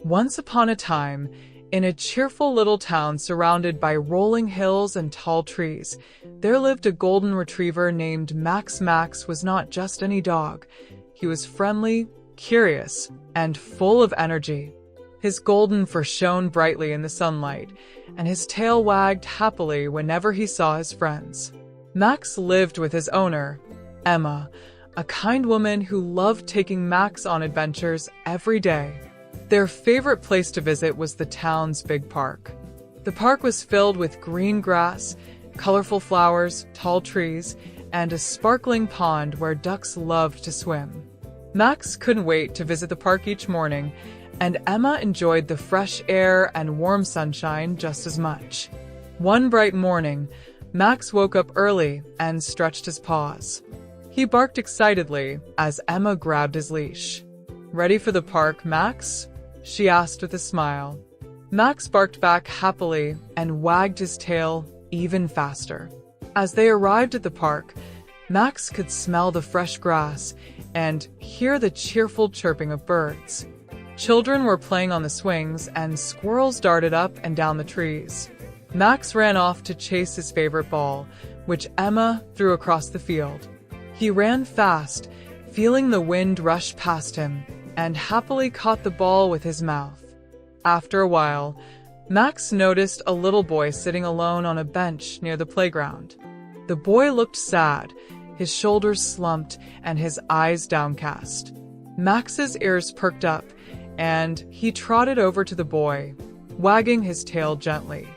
Once upon a time, in a cheerful little town surrounded by rolling hills and tall trees, there lived a golden retriever named Max. Max was not just any dog. He was friendly, curious, and full of energy. His golden fur shone brightly in the sunlight, and his tail wagged happily whenever he saw his friends. Max lived with his owner, Emma, a kind woman who loved taking Max on adventures every day. Their favorite place to visit was the town's big park. The park was filled with green grass, colorful flowers, tall trees, and a sparkling pond where ducks loved to swim. Max couldn't wait to visit the park each morning, and Emma enjoyed the fresh air and warm sunshine just as much. One bright morning, Max woke up early and stretched his paws. He barked excitedly as Emma grabbed his leash. "Ready for the park, Max?" she asked with a smile. Max barked back happily and wagged his tail even faster. As they arrived at the park, Max could smell the fresh grass and hear the cheerful chirping of birds. Children were playing on the swings and squirrels darted up and down the trees. Max ran off to chase his favorite ball, which Emma threw across the field. He ran fast, feeling the wind rush past him, and happily caught the ball with his mouth. After a while, Max noticed a little boy sitting alone on a bench near the playground. The boy looked sad, his shoulders slumped and his eyes downcast. Max's ears perked up, and he trotted over to the boy, wagging his tail gently.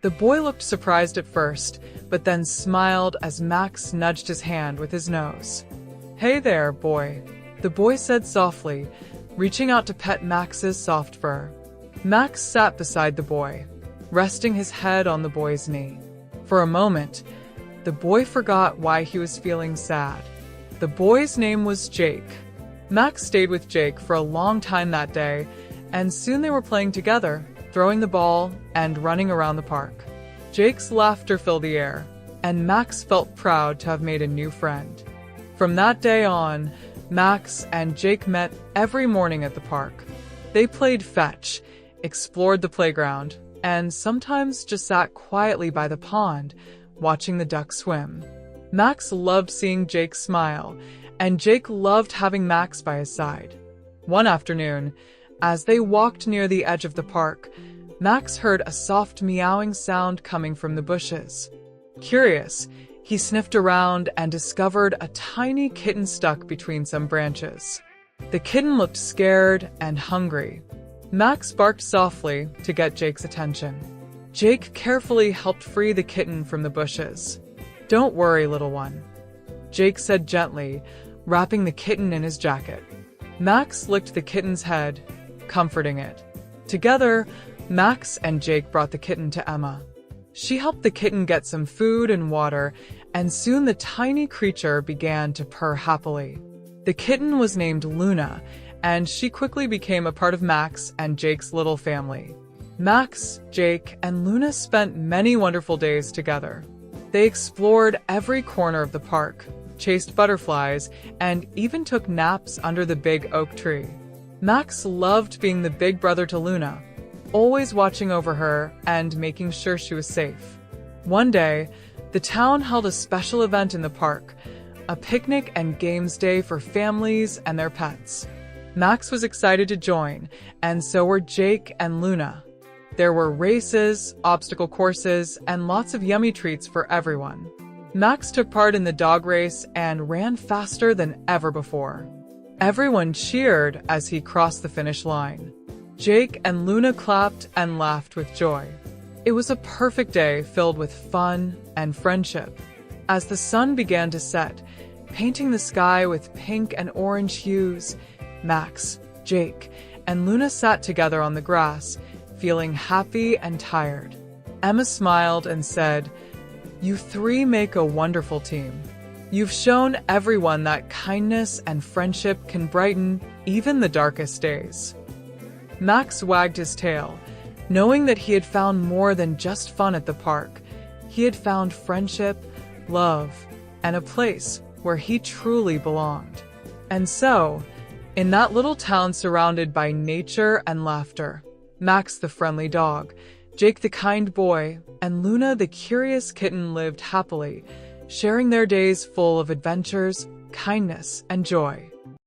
The boy looked surprised at first, but then smiled as Max nudged his hand with his nose. "Hey there, boy," the boy said softly, reaching out to pet Max's soft fur. Max sat beside the boy, resting his head on the boy's knee. For a moment, the boy forgot why he was feeling sad. The boy's name was Jake. Max stayed with Jake for a long time that day, and soon they were playing together, throwing the ball and running around the park. Jake's laughter filled the air, and Max felt proud to have made a new friend. From that day on, Max and Jake met every morning at the park. They played fetch, explored the playground, and sometimes just sat quietly by the pond, watching the ducks swim. Max loved seeing Jake smile, and Jake loved having Max by his side. One afternoon, as they walked near the edge of the park, Max heard a soft meowing sound coming from the bushes. Curious, he sniffed around and discovered a tiny kitten stuck between some branches. The kitten looked scared and hungry. Max barked softly to get Jake's attention. Jake carefully helped free the kitten from the bushes. "Don't worry, little one," Jake said gently, wrapping the kitten in his jacket. Max licked the kitten's head, comforting it. Together, Max and Jake brought the kitten to Emma. She helped the kitten get some food and water, and soon the tiny creature began to purr happily. The kitten was named Luna, and she quickly became a part of Max and Jake's little family. Max, Jake, and Luna spent many wonderful days together. They explored every corner of the park, chased butterflies, and even took naps under the big oak tree. Max loved being the big brother to Luna, always watching over her and making sure she was safe. One day, the town held a special event in the park, a picnic and games day for families and their pets. Max was excited to join, and so were Jake and Luna. There were races, obstacle courses, and lots of yummy treats for everyone. Max took part in the dog race and ran faster than ever before. Everyone cheered as he crossed the finish line. Jake and Luna clapped and laughed with joy. It was a perfect day filled with fun and friendship. As the sun began to set, painting the sky with pink and orange hues, Max, Jake, and Luna sat together on the grass, feeling happy and tired. Emma smiled and said, "You three make a wonderful team. You've shown everyone that kindness and friendship can brighten even the darkest days." Max wagged his tail, knowing that he had found more than just fun at the park. He had found friendship, love, and a place where he truly belonged. And so, In that little town surrounded by nature and laughter, Max the friendly dog, Jake the kind boy, and Luna the curious kitten lived happily, sharing their days full of adventures, kindness, and joy.